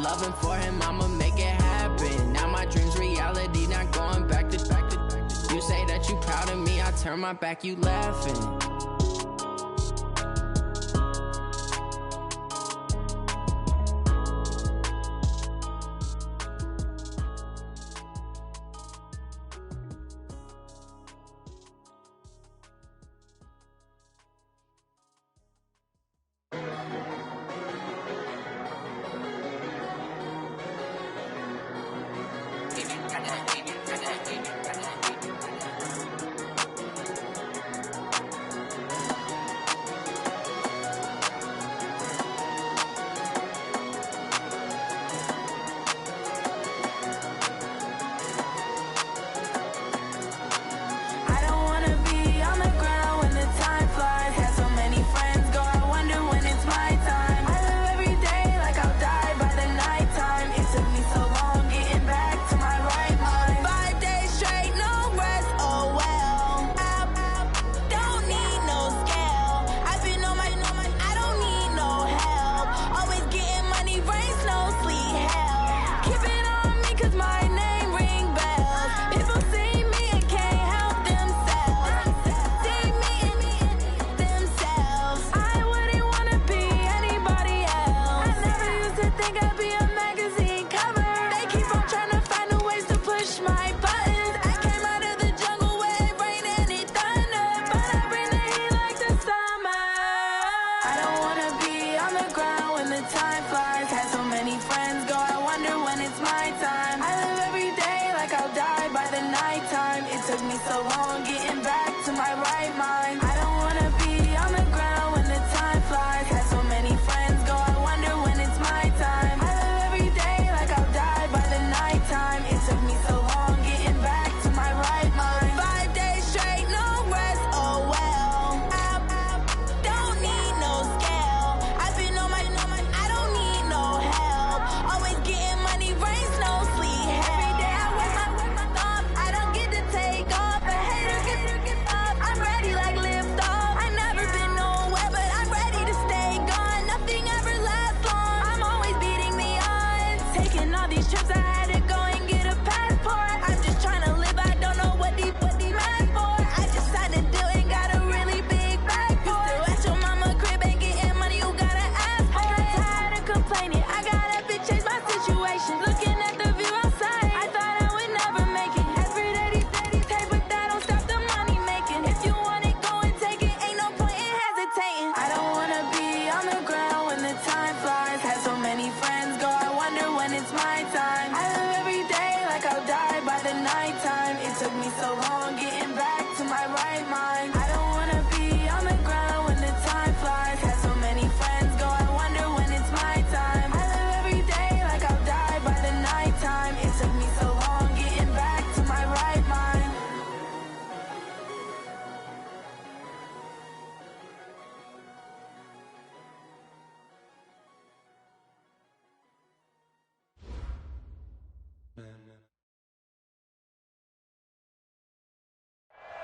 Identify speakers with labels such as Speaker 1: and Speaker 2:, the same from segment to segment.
Speaker 1: loving for him, I'ma make it happen. Now my dreams reality, not going back to. You say that you proud of me, I turn my back, you laughing.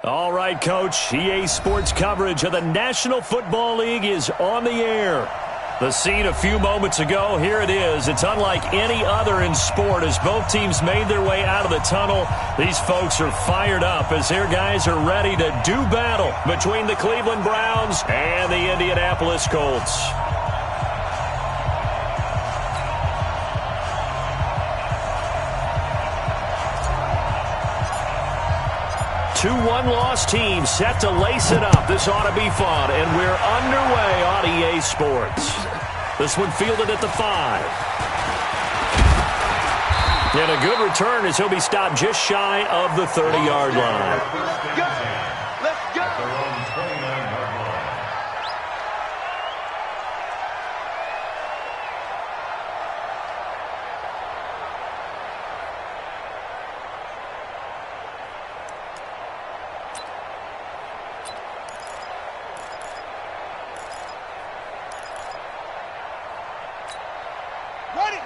Speaker 2: All right, Coach. EA Sports coverage of the National Football League is on the air. The scene a few moments ago, here it is. It's unlike any other in sport as both teams made their way out of the tunnel. These folks are fired up as their guys are ready to do battle between the Cleveland Browns and the Indianapolis Colts. 2-1 loss team set to lace it up. This ought to be fun, and we're underway on EA Sports. This one fielded at the 5. And a good return as he'll be stopped just shy of the 30-yard line.
Speaker 3: Let's go!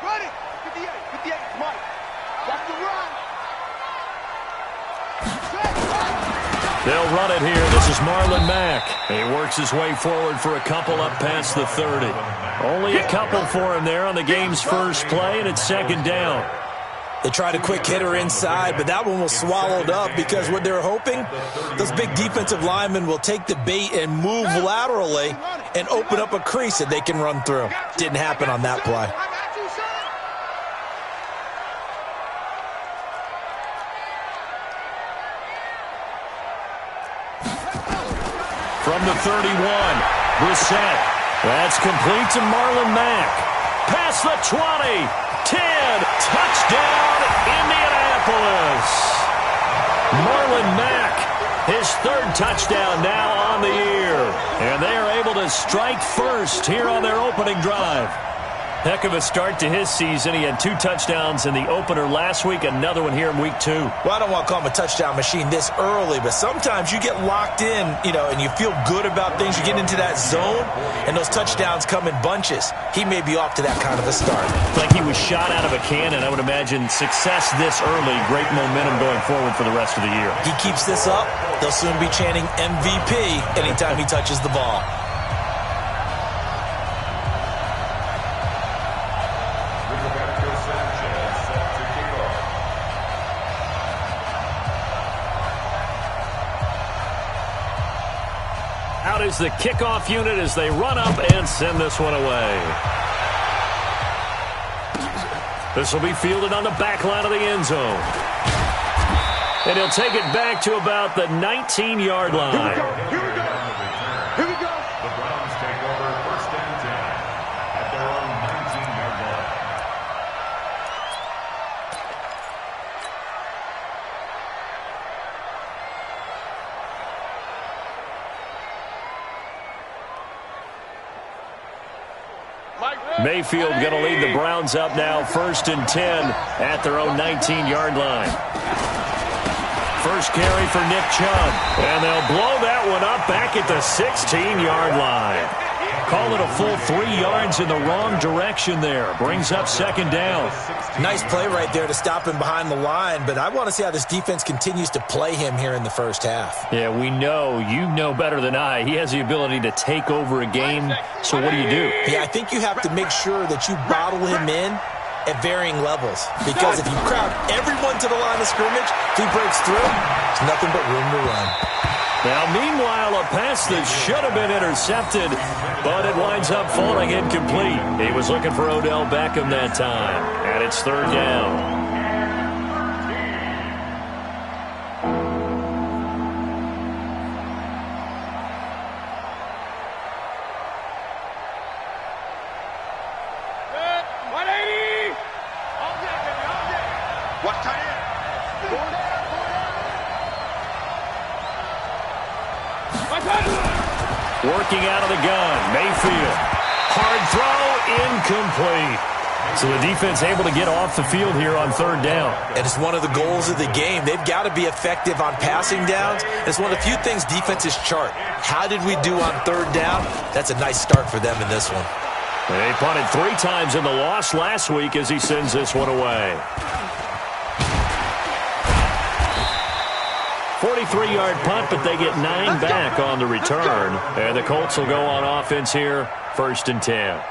Speaker 3: Run it! 58, Mike. That's the run.
Speaker 2: They'll run it here. This is Marlon Mack. He works his way forward for a couple up past the 30. Only a couple for him there on the game's first play, and it's second down.
Speaker 4: They tried a quick hitter inside, but that one was swallowed up because what they're hoping, those big defensive linemen will take the bait and move laterally and open up a crease that they can run through. Didn't happen on that play.
Speaker 2: From the 31, Brissett. That's complete to Marlon Mack. Past the 20, 10, touchdown, Indianapolis. Marlon Mack, his third touchdown now on the year. And they are able to strike first here on their opening drive. Heck of a start to his season. He had 2 touchdowns in the opener last week, another one here in week 2.
Speaker 4: Well, I don't want to call him a touchdown machine this early, but sometimes you get locked in, and you feel good about things. You get into that zone, and those touchdowns come in bunches. He may be off to that kind of a start.
Speaker 2: Like he was shot out of a cannon. I would imagine success this early, great momentum going forward for the rest of the year.
Speaker 4: He keeps this up, they'll soon be chanting MVP anytime he touches the ball.
Speaker 2: Out is the kickoff unit as they run up and send this one away. This will be fielded on the back line of the end zone. And he'll take it back to about the 19-yard line.
Speaker 3: Here we go. Here we go. The Browns take over first and 10 at their own 19-yard line.
Speaker 2: Mayfield going to lead the Browns up now, first and 10 at their own 19-yard line. First carry for Nick Chubb, and they'll blow that one up back at the 16-yard line. Call it a full 3 yards in the wrong direction there. Brings up second down.
Speaker 4: Nice play right there to stop him behind the line, but I want to see how this defense continues to play him here in the first half.
Speaker 2: Yeah, we know. You know better than I. He has the ability to take over a game, so what do?
Speaker 4: Yeah, I think you have to make sure that you bottle him in at varying levels, because if you crowd everyone to the line of scrimmage, if he breaks through, there's nothing but room to run.
Speaker 2: Now, meanwhile, a pass that should have been intercepted, but it winds up falling incomplete. He was looking for Odell Beckham that time, and it's third down.
Speaker 3: Watch tight end.
Speaker 2: Working out of the gun, Mayfield. Hard throw, incomplete. So the defense able to get off the field here on third down.
Speaker 4: And it's one of the goals of the game. They've got to be effective on passing downs. It's one of the few things defenses chart. How did we do on third down? That's a nice start for them in this one.
Speaker 2: They punted 3 times in the loss last week as he sends this one away. 43-yard punt, but they get 9 back on the return. And the Colts will go on offense here, first and 10.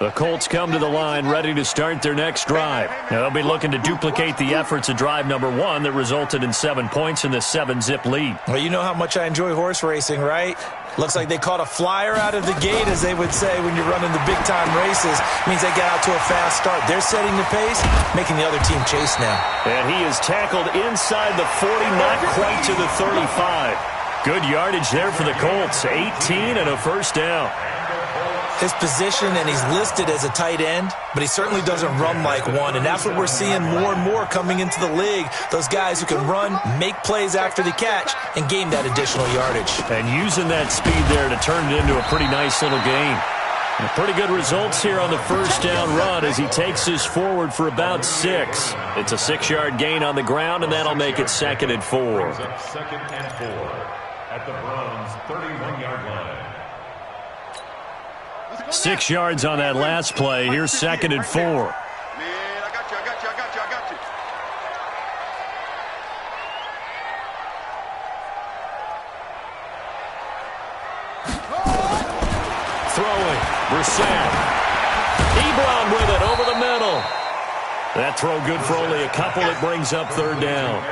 Speaker 2: The Colts come to the line ready to start their next drive. Now, they'll be looking to duplicate the efforts of drive number 1 that resulted in 7 points in the 7-zip lead.
Speaker 4: Well, you know how much I enjoy horse racing, right? Looks like they caught a flyer out of the gate, as they would say when you're running the big-time races. Means they get out to a fast start. They're setting the pace, making the other team chase now.
Speaker 2: And he is tackled inside the 40, not quite to the 35. Good yardage there for the Colts. 18 and a first down.
Speaker 4: His position, and he's listed as a tight end, but he certainly doesn't run like one, and that's what we're seeing more and more coming into the league. Those guys who can run, make plays after the catch, and gain that additional yardage.
Speaker 2: And using that speed there to turn it into a pretty nice little gain. And pretty good results here on the first down run as he takes this forward for about 6. It's a 6-yard gain on the ground, and that'll make it second and 4.
Speaker 3: Second and 4 at the Browns' 31-yard line.
Speaker 2: 6 yards on that last play. Here's 2nd and 4.
Speaker 5: Man, I got you.
Speaker 2: Throwing. Brissett. Ebron with it over the middle. That throw good for only a couple. It brings up 3rd down.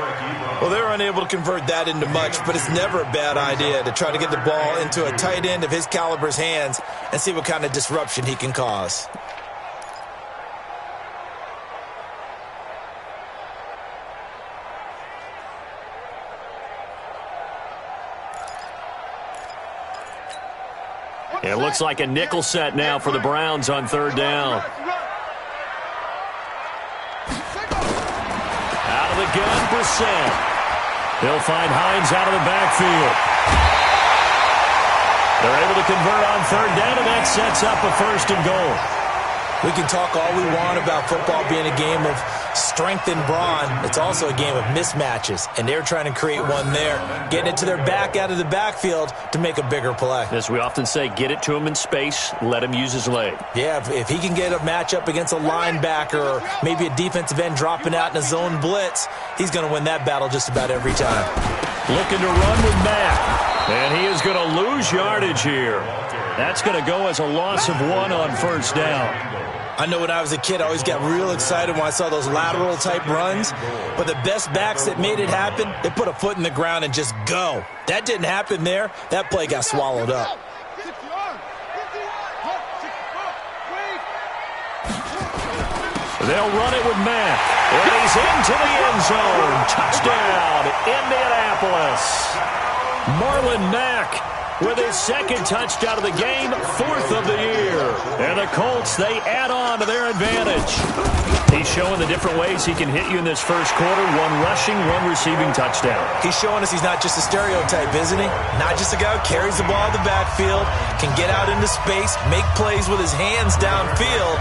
Speaker 4: Well, they were unable to convert that into much, but it's never a bad idea to try to get the ball into a tight end of his caliber's hands and see what kind of disruption he can cause.
Speaker 2: It looks like a nickel set now for the Browns on 3rd down. Out of the gun, Brissett. They'll find Hines out of the backfield. They're able to convert on 3rd down, and that sets up a 1st and goal.
Speaker 4: We can talk all we want about football being a game of strength and brawn. It's also a game of mismatches, and they're trying to create one there, getting it to their back out of the backfield to make a bigger play.
Speaker 2: As we often say, get it to him in space, let him use his leg.
Speaker 4: Yeah, if he can get a matchup against a linebacker or maybe a defensive end dropping out in a zone blitz, he's going to win that battle just about every time.
Speaker 2: Looking to run with Mack, and he is going to lose yardage here. That's going to go as a loss of 1 on 1st down.
Speaker 4: I know when I was a kid, I always got real excited when I saw those lateral-type runs. But the best backs that made it happen, they put a foot in the ground and just go. That didn't happen there. That play got swallowed up.
Speaker 2: They'll run it with Mack. And he's into the end zone. Touchdown, Indianapolis. Marlon Mack with his 2nd touchdown of the game, 4th of the year. And the Colts, they add on to their advantage. He's showing the different ways he can hit you in this 1st quarter. 1 rushing, 1 receiving touchdown.
Speaker 4: He's showing us he's not just a stereotype, isn't he? Not just a guy who carries the ball in the backfield, can get out into space, make plays with his hands downfield.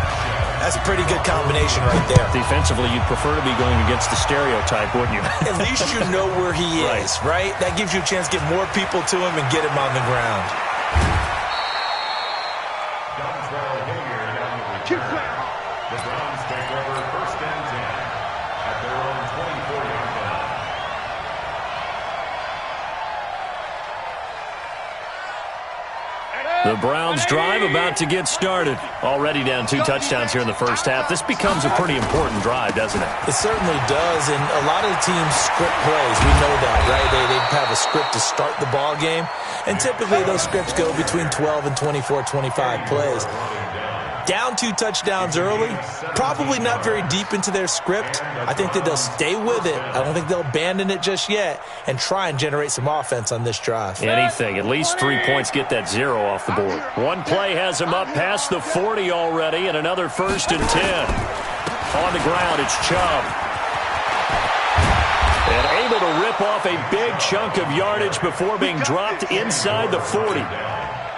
Speaker 4: That's a pretty good combination right there.
Speaker 2: Defensively, you'd prefer to be going against the stereotype, wouldn't you?
Speaker 4: At least you know where he is, right? That gives you a chance to get more people to him and get him on the ground.
Speaker 3: The Browns take over 1st and 10 at their own 24-yard line.
Speaker 2: The Browns drive about to get started. Already down 2 touchdowns here in the 1st half. This becomes a pretty important drive, doesn't it?
Speaker 4: It certainly does, and a lot of the teams script plays. We know that, right? They have a script to start the ball game, and typically those scripts go between 12 and 24, 25 plays. Down 2 touchdowns early, probably not very deep into their script. I think that they'll stay with it. I don't think they'll abandon it just yet and try and generate some offense on this drive.
Speaker 2: Anything. At least 3 points get that 0 off the board. One play has him up past the 40 already, and another 1st and 10. On the ground, it's Chubb. And able to rip off a big chunk of yardage before being dropped inside the 40.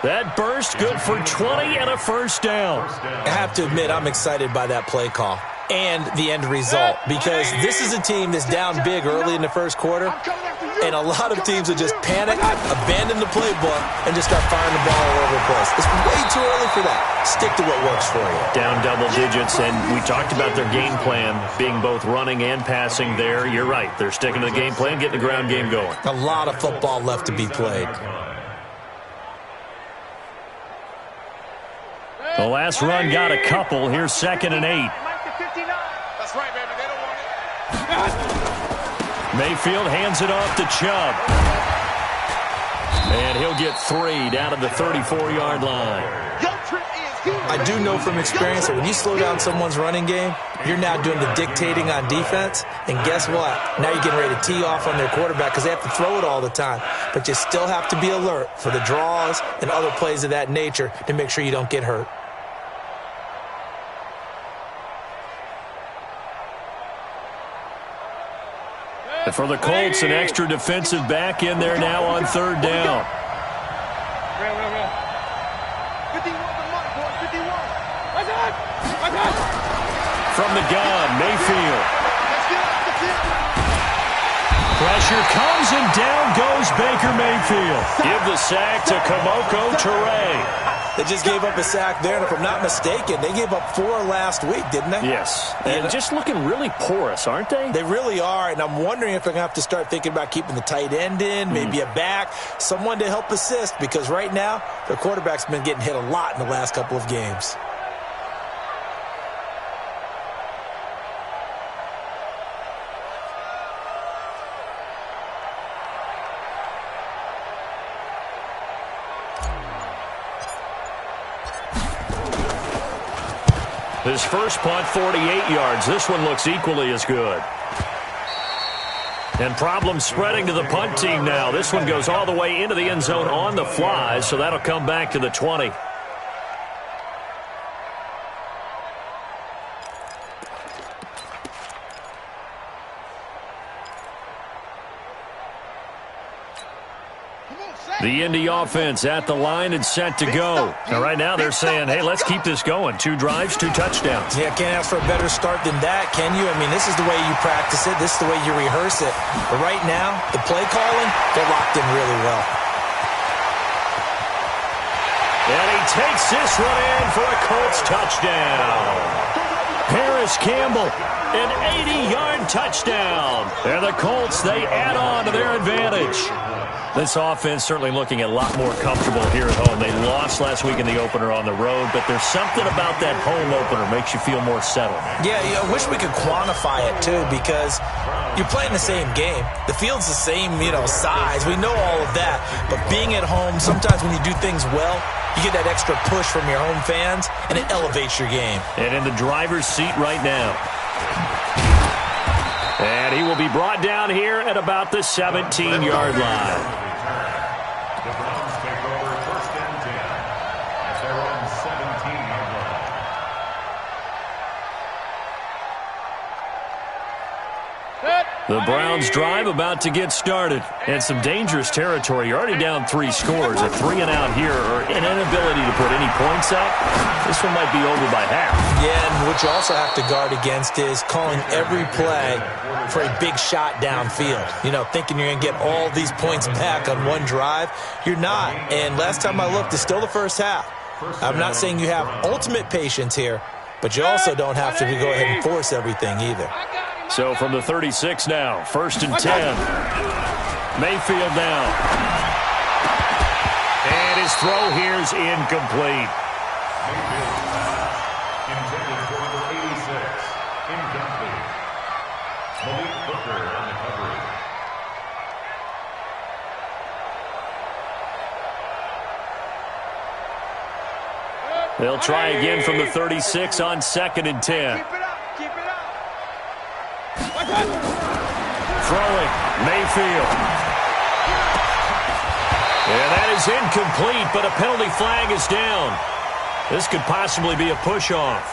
Speaker 2: That burst good for 20 and a 1st down.
Speaker 4: I have to admit, I'm excited by that play call and the end result, because this is a team that's down big early in the 1st quarter, and a lot of teams will just panic, abandon the playbook, and just start firing the ball all over the place. It's way too early for that. Stick to what works for you.
Speaker 2: Down double digits, and we talked about their game plan being both running and passing there. You're right. They're sticking to the game plan, getting the ground game going.
Speaker 4: A lot of football left to be played.
Speaker 2: The last run got a couple. Here's 2nd and 8.
Speaker 5: That's right, baby. They don't want it.
Speaker 2: Mayfield hands it off to Chubb. And he'll get 3 down to the 34-yard line.
Speaker 4: I do know from experience that when you slow down someone's running game, you're now doing the dictating on defense. And guess what? Now you're getting ready to tee off on their quarterback because they have to throw it all the time. But you still have to be alert for the draws and other plays of that nature to make sure you don't get hurt.
Speaker 2: And for the Colts, an extra defensive back in there now on 3rd down. From the gun, Mayfield. Pressure comes and down goes Baker Mayfield. Give the sack to Kamoko Toure.
Speaker 4: They just gave up a sack there, and if I'm not mistaken, they gave up 4 last week, didn't they?
Speaker 2: Yes, and just looking really porous, aren't they?
Speaker 4: They really are, and I'm wondering if they're going to have to start thinking about keeping the tight end in, maybe a back, someone to help assist, because right now, their quarterback's been getting hit a lot in the last couple of games.
Speaker 2: His first punt, 48 yards. This one looks equally as good. And problems spreading to the punt team now. This one goes all the way into the end zone on the fly, so that'll come back to the 20. The Indy offense at the line and set to go. And right now they're saying, hey, let's keep this going. 2 drives, 2 touchdowns.
Speaker 4: Yeah, can't ask for a better start than that, can you? I mean, this is the way you practice it. This is the way you rehearse it. But right now, the play calling, they're locked in really well.
Speaker 2: And he takes this one in for a Colts touchdown. Paris Campbell, an 80-yard touchdown. And the Colts, they add on to their advantage. This offense certainly looking a lot more comfortable here at home. They lost last week in the opener on the road, but there's something about that home opener makes you feel more settled.
Speaker 4: Yeah, I wish we could quantify it, too, because you're playing the same game. The field's the same, size. We know all of that. But being at home, sometimes when you do things well, you get that extra push from your home fans, and it elevates your game.
Speaker 2: And in the driver's seat right now. And he will be brought down here at about the 17-yard line.
Speaker 3: The Browns take over first and 10 at their own 17-yard line.
Speaker 2: The Browns drive about to get started. And some dangerous territory. You're already down 3 scores. A 3-and-out here or an inability to put any points up. This one might be over by half.
Speaker 4: Yeah, and what you also have to guard against is calling every play for a big shot downfield. Thinking you're going to get all these points back on one drive. You're not. And last time I looked, it's still the first half. I'm not saying you have ultimate patience here, but you also don't have to go ahead and force everything either.
Speaker 2: So from the 36 now, first and 10. Mayfield now. And his throw here is incomplete.
Speaker 3: Mayfield intended for number 86. Incomplete. Malik Booker on the coverage.
Speaker 2: They'll try again from the 36 on 2nd and 10. Throwing, Mayfield. And that is incomplete, but a penalty flag is down. This could possibly be a push-off.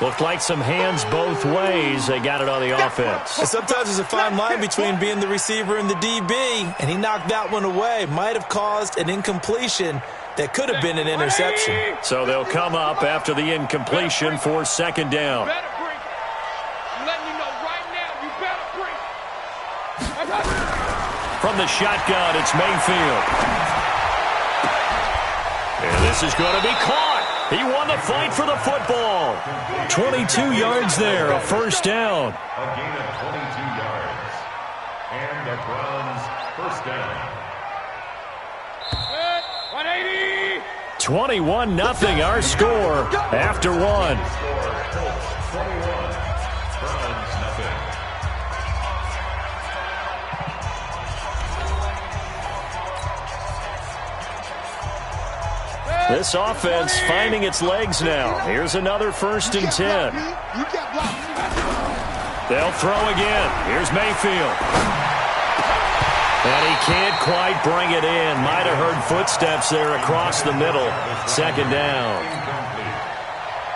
Speaker 2: Looked like some hands both ways. They got it on the offense.
Speaker 4: And sometimes there's a fine line between being the receiver and the DB, and he knocked that one away. Might have caused an incompletion that could have been an interception.
Speaker 2: So they'll come up after the incompletion for 2nd down. From the shotgun, it's Mayfield. And this is going to be caught. He won the fight for the football. 22 yards there, a first down.
Speaker 3: A gain of 22 yards. And the Browns first down.
Speaker 2: 21-0 our score after 1.
Speaker 3: Colts 21. Browns nothing.
Speaker 2: This offense finding its legs now. Here's another 1st and 10. They'll throw again. Here's Mayfield. And he can't quite bring it in. Might have heard footsteps there across the middle. 2nd down.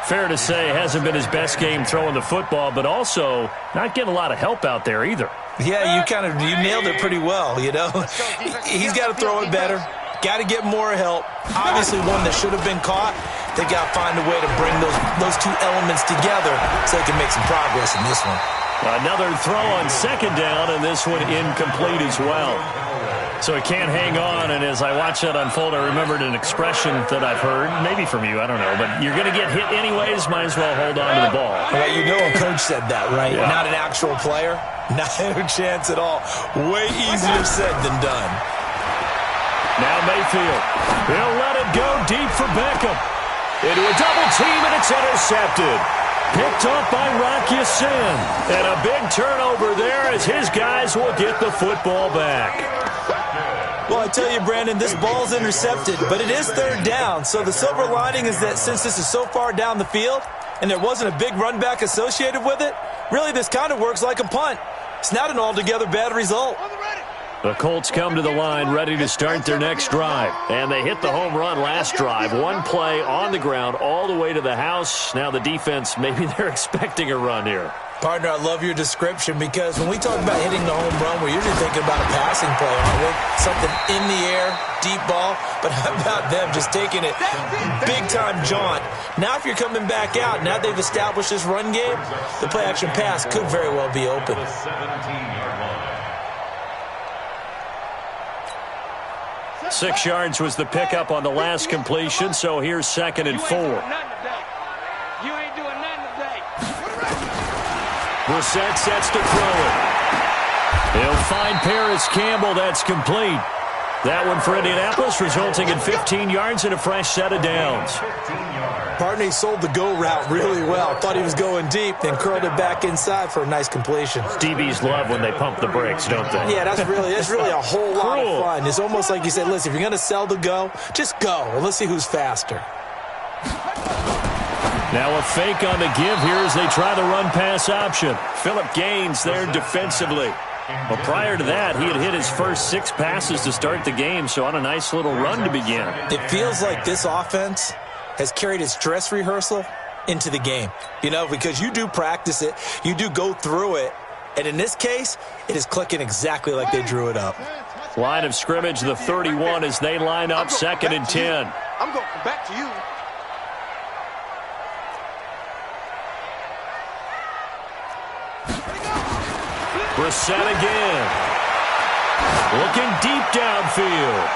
Speaker 2: Fair to say, hasn't been his best game throwing the football, but also not getting a lot of help out there either.
Speaker 4: Yeah, you nailed it pretty well, He's got to throw it better. Got to get more help. Obviously one that should have been caught. They got to find a way to bring those 2 elements together so they can make some progress in this one.
Speaker 2: Another throw on 2nd down, and this one incomplete as well. So he can't hang on, and as I watch that unfold, I remembered an expression that I've heard, maybe from you, I don't know, but you're going to get hit anyways, might as well hold on to the ball.
Speaker 4: Well, you know a coach said that, right?
Speaker 2: Yeah.
Speaker 4: Not an actual player. Not a chance at all. Way easier said than done.
Speaker 2: Now Mayfield. He'll let it go deep for Beckham. Into a double team, and it's intercepted. Picked off by Rock Ya-Sin. And a big turnover there as his guys will get the football back.
Speaker 4: Well, I tell you, Brandon, this ball's intercepted, but it is third down. So the silver lining is that since this is so far down the field and there wasn't a big run back associated with it, really this kind of works like a punt. It's not an altogether bad result.
Speaker 2: The Colts come to the line ready to start their next drive. And they hit the home run last drive. One play on the ground all the way to the house. Now the defense, maybe they're expecting a run here.
Speaker 4: Partner, I love your description because when we talk about hitting the home run, we're usually thinking about a passing play, aren't we? Something in the air, deep ball. But how about them just taking it big-time jaunt? Now if you're coming back out, now they've established this run game, the play-action pass could very well be open.
Speaker 2: 6 yards was the pickup on the last completion, so here's 2nd and 4.
Speaker 5: You ain't doing nothing today.
Speaker 2: Brissett sets to throw it. He'll find Paris Campbell. That's complete. That one for Indianapolis, resulting in 15 yards and a fresh set of downs.
Speaker 4: Partner, he sold the go route really well. Thought he was going deep, then curled it back inside for a nice completion.
Speaker 2: DBs love when they pump the brakes, don't they?
Speaker 4: Yeah, that's really a whole lot of fun. It's almost like you said, listen, if you're going to sell the go, just go. And let's see who's faster.
Speaker 2: Now a fake on the give here as they try the run-pass option. Phillip Gaines there defensively. Well, prior to that, he had hit his first 6 passes to start the game, so on a nice little run to begin.
Speaker 4: It feels like this offense has carried its dress rehearsal into the game. You know, because you do practice it, you do go through it, and in this case, it is clicking exactly like they drew it up.
Speaker 2: Line of scrimmage, the 31, as they line up 2nd and 10.
Speaker 5: I'm going back to you.
Speaker 2: Brissett again. Looking deep downfield.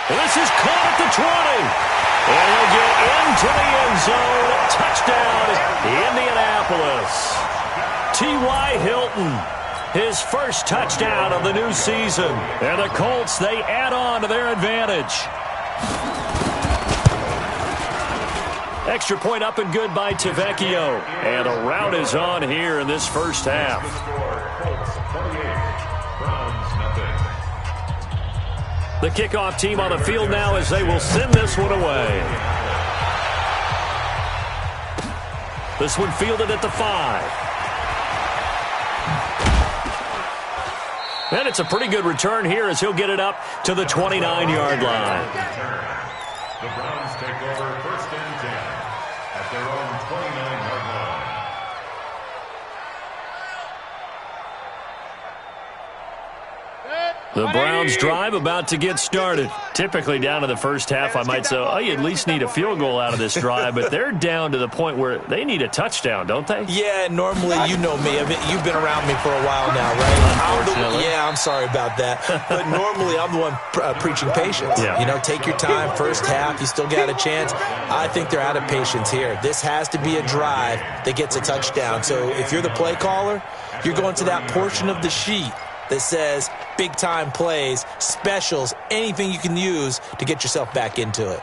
Speaker 2: And this is caught at the 20. And he'll get into the end zone. Touchdown, Indianapolis. T.Y. Hilton, his first touchdown of the new season. And the Colts, they add on to their advantage. Extra point up and good by Tavecchio. And a rout is on here in this first half. The kickoff team on the field now as they will send this one away. This one fielded at the 5. And it's a pretty good return here as he'll get it up to the 29-yard line.
Speaker 3: The Browns take over 1st and 10 at their own 29-yard line.
Speaker 2: The Browns drive about to get started. Typically down to the first half, I might say, oh, you at least need a field goal out of this drive, but they're down to the point where they need a touchdown, don't they?
Speaker 4: Yeah, normally, you know me. You've been around me for a while now, right?
Speaker 2: Unfortunately.
Speaker 4: I'm sorry about that. But normally, I'm the one preaching patience.
Speaker 2: Yeah.
Speaker 4: You know, take your time. First half, you still got a chance. I think they're out of patience here. This has to be a drive that gets a touchdown. So if you're the play caller, you're going to that portion of the sheet that says big-time plays, specials, anything you can use to get yourself back into it.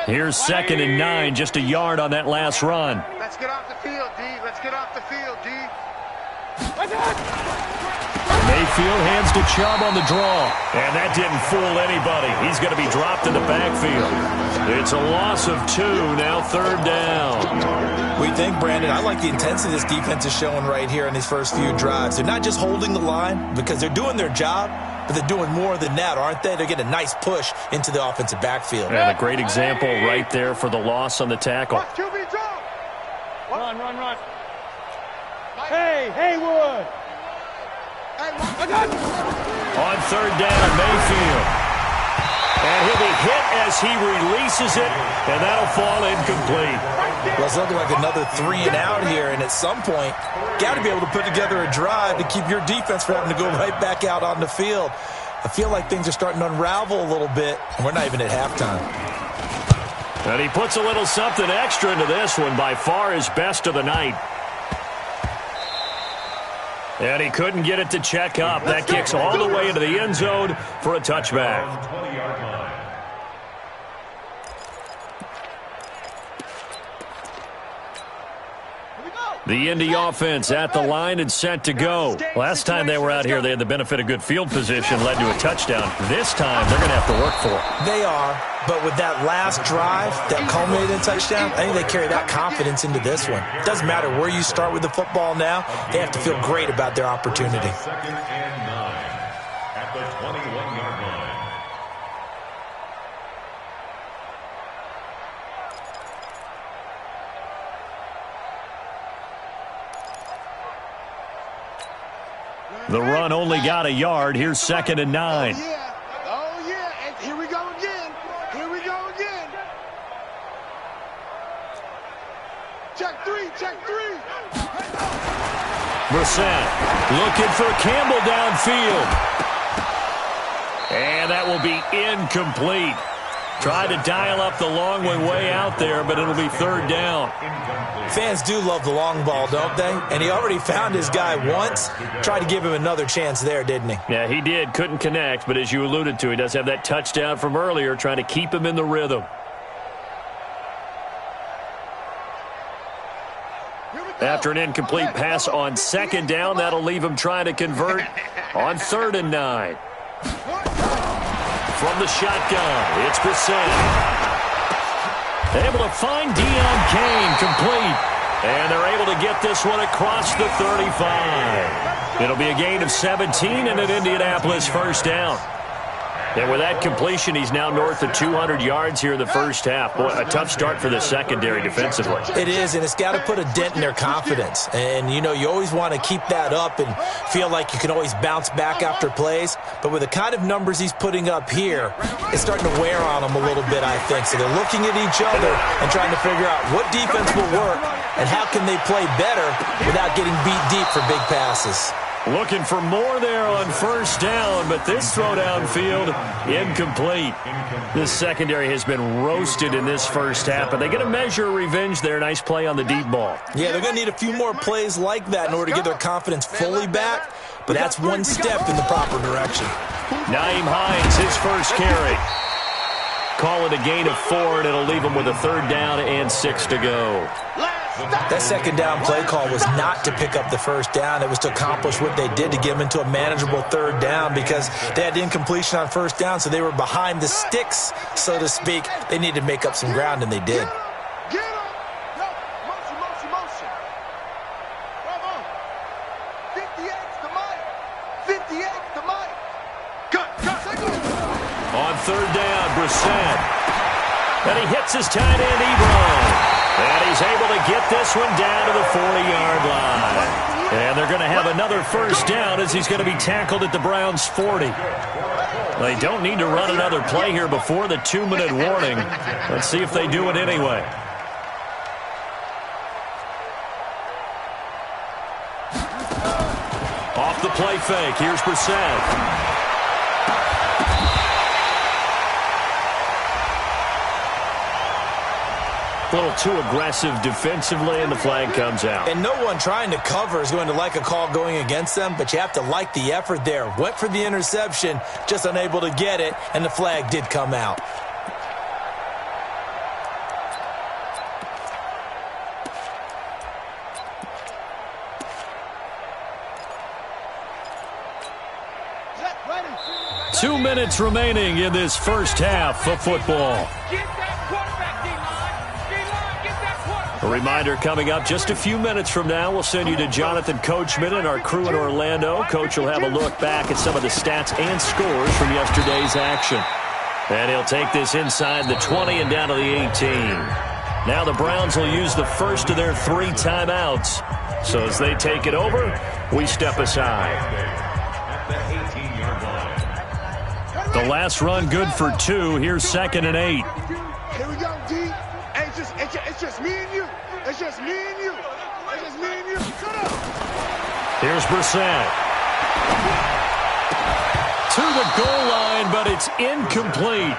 Speaker 2: Here's 2nd and 9, just a yard on that last run.
Speaker 5: Let's get off the field, D. Let's get off the field, D.
Speaker 2: Mayfield hands to Chubb on the draw. And that didn't fool anybody. He's going to be dropped in the backfield. It's a loss of 2, now 3rd down.
Speaker 4: We think, Brandon, I like the intensity this defense is showing right here in these first few drives. They're not just holding the line because they're doing their job, but they're doing more than that, aren't they? They're getting a nice push into the offensive backfield.
Speaker 2: And a great example right there for the loss on the tackle.
Speaker 5: Run. Hey, Haywood.
Speaker 2: On 3rd down, Mayfield. And he'll be hit as he releases it, and that'll fall incomplete.
Speaker 4: Well, it's looking like another 3 and out here, and at some point, got to be able to put together a drive to keep your defense from having to go right back out on the field. I feel like things are starting to unravel a little bit, and we're not even at halftime.
Speaker 2: And he puts a little something extra into this one, by far his best of the night. And he couldn't get it to check up. That kicks all the way into the end zone for a touchback. The Indy offense at the line and set to go. Last time they were out here, they had the benefit of good field position, led to a touchdown. This time, they're going to have to work for it.
Speaker 4: They are, but with that last drive that culminated in a touchdown, I think they carry that confidence into this one. It doesn't matter where you start with the football now. They have to feel great about their opportunity.
Speaker 3: 2nd and 9 at the 21-yard line.
Speaker 2: The run only got a yard. Here's 2nd and 9.
Speaker 5: Oh, yeah. And here we go again. Here we go again. Check 3.
Speaker 2: Brissett looking for Campbell downfield. And that will be incomplete. Tried to dial up the long way out there, but it'll be 3rd down.
Speaker 4: Fans do love the long ball, don't they? And he already found his guy once. Tried to give him another chance there, didn't he?
Speaker 2: Yeah, he did. Couldn't connect, but as you alluded to, he does have that touchdown from earlier, trying to keep him in the rhythm. After an incomplete pass on 2nd down, that'll leave him trying to convert on 3rd and 9. From the shotgun, it's Brissett. Able to find Deion Kane, complete. And they're able to get this one across the 35. It'll be a gain of 17 and an Indianapolis 1st down. And with that completion, he's now north of 200 yards here in the first half. Boy, a tough start for the secondary defensively.
Speaker 4: It is, and it's got to put a dent in their confidence. And, you know, you always want to keep that up and feel like you can always bounce back after plays. But with the kind of numbers he's putting up here, it's starting to wear on them a little bit, I think. So they're looking at each other and trying to figure out what defense will work and how can they play better without getting beat deep for big passes.
Speaker 2: Looking for more there on 1st down, but this throw downfield, incomplete. This secondary has been roasted in this first half, but they get a measure of revenge there. Nice play on the deep ball.
Speaker 4: Yeah, they're going to need a few more plays like that in order to get their confidence fully back, but that's one step in the proper direction.
Speaker 2: Nyheim Hines, his first carry. Call it a gain of 4, and it'll leave him with a 3rd down and 6 to go.
Speaker 4: That 2nd down play call was not to pick up the 1st down. It was to accomplish what they did to get them into a manageable 3rd down because they had incompletion on 1st down, so they were behind the sticks, so to speak. They needed to make up some ground, and they did.
Speaker 5: Get up. Motion. Bravo. 58's the mic. 58's the mic. Cut.
Speaker 2: On 3rd down, Brissett. And he hits his tight end, Ebron. And he's able to get this one down to the 40-yard line. And they're going to have another 1st down as he's going to be tackled at the Browns' 40. They don't need to run another play here before the 2-minute warning. Let's see if they do it anyway. Off the play fake, here's Brissett. A little too aggressive defensively, and the flag comes out.
Speaker 4: And no one trying to cover is going to like a call going against them, but you have to like the effort there. Went for the interception, just unable to get it, and the flag did come out.
Speaker 5: Ready.
Speaker 2: 2 minutes remaining in this first half of football. A reminder coming up just a few minutes from now, we'll send you to Jonathan Coachman and our crew in Orlando. Coach will have a look back at some of the stats and scores from yesterday's action. And he'll take this inside the 20 and down to the 18. Now the Browns will use the first of their 3 timeouts. So as they take it over, we step aside. The last run good for 2. Here's 2nd and 8.
Speaker 5: Here we go, D. Hey, it's just me and you. It's just me and you. It's just me and you. Shut up.
Speaker 2: Here's Brissett. To the goal line, but it's incomplete.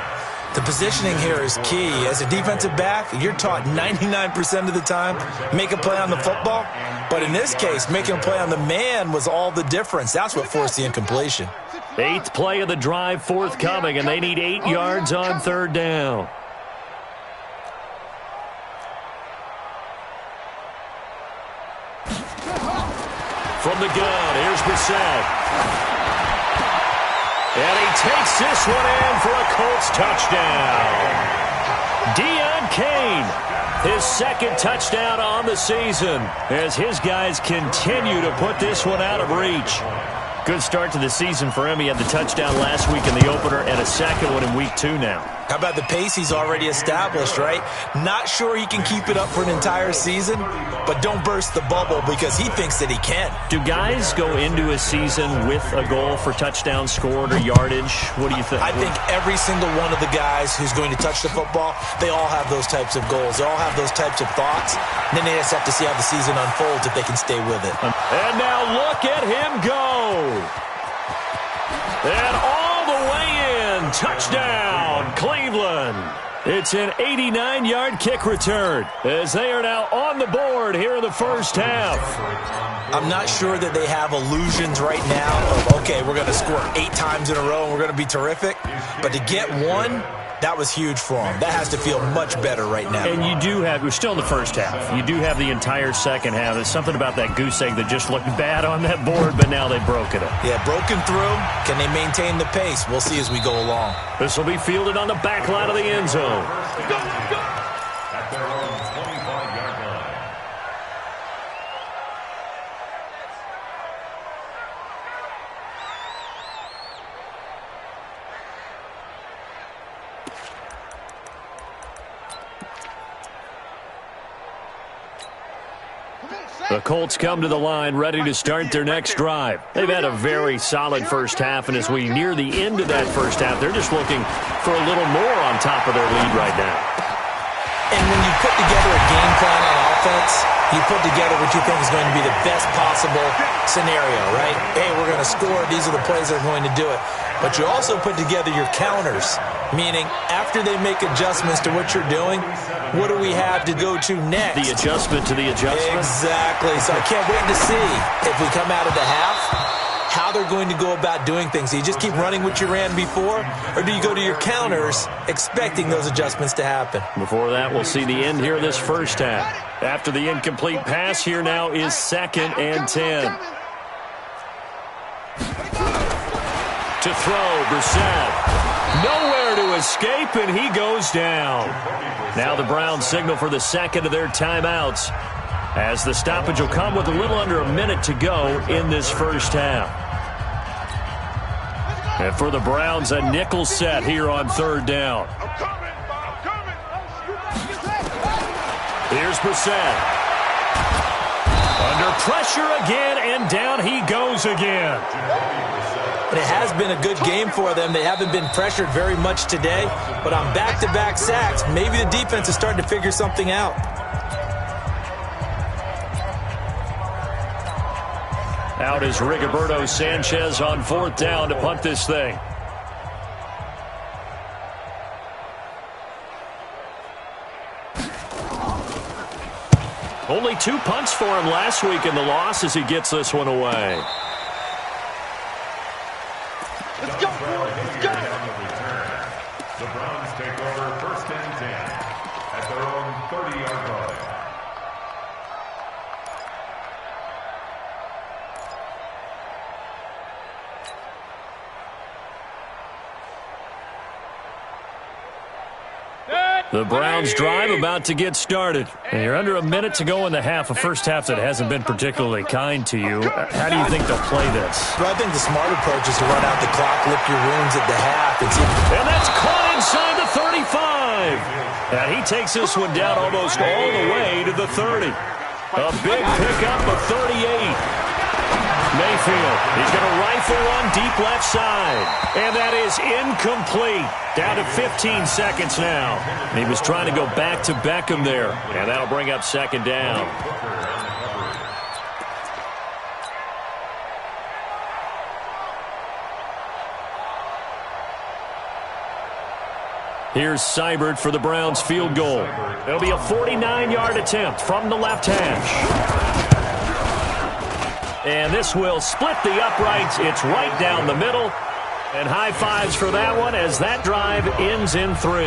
Speaker 4: The positioning here is key. As a defensive back, you're taught 99% of the time, make a play on the football. But in this case, making a play on the man was all the difference. That's what forced the incompletion.
Speaker 2: 8th play of the drive forthcoming, and they need 8 yards on 3rd down. From the gun, here's Brissett. And he takes this one in for a Colts touchdown. Deion Kane, his 2nd touchdown on the season, as his guys continue to put this one out of reach. Good start to the season for him. He had the touchdown last week in the opener and a 2nd one in week 2 now.
Speaker 4: How about the pace he's already established, right? Not sure he can keep it up for an entire season, but don't burst the bubble because he thinks that he can.
Speaker 2: Do guys go into a season with a goal for touchdowns scored or yardage? What do you think?
Speaker 4: I think every single one of the guys who's going to touch the football, they all have those types of goals. They all have those types of thoughts. And then they just have to see how the season unfolds if they can stay with it.
Speaker 2: And now look at him go. And all the way in. Touchdown, Cleveland. It's an 89-yard kick return as they are now on the board here in the first half.
Speaker 4: I'm not sure that they have illusions right now of, okay, we're going to score 8 times in a row and we're going to be terrific. But to get one, that was huge for them. That has to feel much better right now.
Speaker 2: And you do have, we're still in the first half. You do have the entire second half. There's something about that goose egg that just looked bad on that board, but now they've broken it.
Speaker 4: Yeah, broken through. Can they maintain the pace? We'll see as we go along.
Speaker 2: This will be fielded on the back line of the end zone.
Speaker 3: At their own 25-yard line.
Speaker 2: The Colts come to the line ready to start their next drive. They've had a very solid first half, and as we near the end of that first half, they're just looking for a little more on top of their lead right now.
Speaker 4: And when you put together a game plan on offense, you put together what you think is going to be the best possible scenario, right? Hey, we're going to score. These are the plays that are going to do it. But you also put together your counters, meaning after they make adjustments to what you're doing, what do we have to go to next?
Speaker 2: The adjustment to the adjustment?
Speaker 4: Exactly. So I can't wait to see if we come out of the half, how they're going to go about doing things. Do you just keep running what you ran before, or do you go to your counters expecting those adjustments to happen?
Speaker 2: Before that, we'll see the end here of this first half. After the incomplete pass, here now is 2nd and 10. To throw, Brissett. Nowhere to escape, and he goes down. Now the Browns signal for the 2nd of their timeouts, as the stoppage will come with a little under a minute to go in this first half. And for the Browns, a nickel set here on 3rd down. Here's Brissett. Under pressure again, and down he goes again.
Speaker 4: And it has been a good game for them. They haven't been pressured very much today, but on back-to-back sacks, maybe the defense is starting to figure something out.
Speaker 2: Out is Rigoberto Sanchez on 4th down to punt this thing. Only 2 punts for him last week in the loss as he gets this one away.
Speaker 5: Let's go, boys. Let's go.
Speaker 3: The Browns take over 1st and 10 at their own 30-yard line.
Speaker 2: The Browns drive about to get started. And you're under a minute to go in the half, a first half that hasn't been particularly kind to you. How do you think they'll play this?
Speaker 4: Well, I think the smart approach is to run out the clock, lick your wounds at the half.
Speaker 2: And that's caught inside the 35. And he takes this one down almost all the way to the 30. A big pickup of 38. Mayfield, he's going to rifle one deep left side. And that is incomplete. Down to 15 seconds now. He was trying to go back to Beckham there. And that'll bring up second down. Here's Seibert for the Browns field goal. It'll be a 49-yard attempt from the left hash. And this will split the uprights. It's right down the middle. And high fives for that one as that drive ends in 3.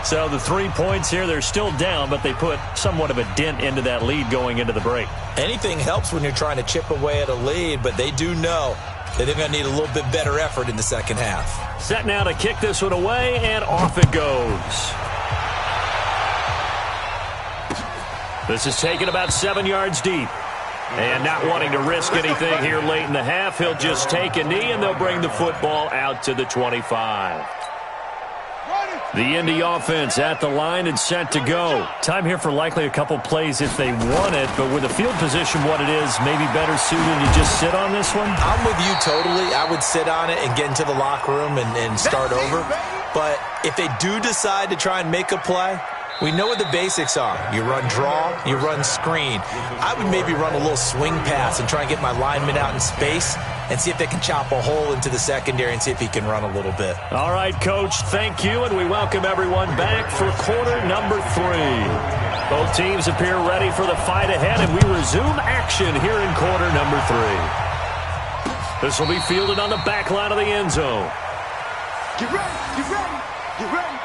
Speaker 2: So the 3 points here, they're still down, but they put somewhat of a dent into that lead going into the break.
Speaker 4: Anything helps when you're trying to chip away at a lead, but they do know that they're going to need a little bit better effort in the second half.
Speaker 2: Set now to kick this one away, and off it goes. This is taken about 7 yards deep. And not wanting to risk anything here late in the half, he'll just take a knee, and they'll bring the football out to the 25. The Indy offense at the line and set to go. Time here for likely a couple plays if they want it, but with the field position what it is, maybe better suited to just sit on this one?
Speaker 4: I'm with you totally. I would sit on it and get into the locker room and start over. But if they do decide to try and make a play, we know what the basics are. You run draw, you run screen. I would maybe run a little swing pass and try and get my lineman out in space and see if they can chop a hole into the secondary and see if he can run a little bit.
Speaker 2: All right, Coach, thank you, and we welcome everyone back for quarter number 3. Both teams appear ready for the fight ahead, and we resume action here in quarter number 3. This will be fielded on the back line of the end zone.
Speaker 5: Get ready, get ready, get ready.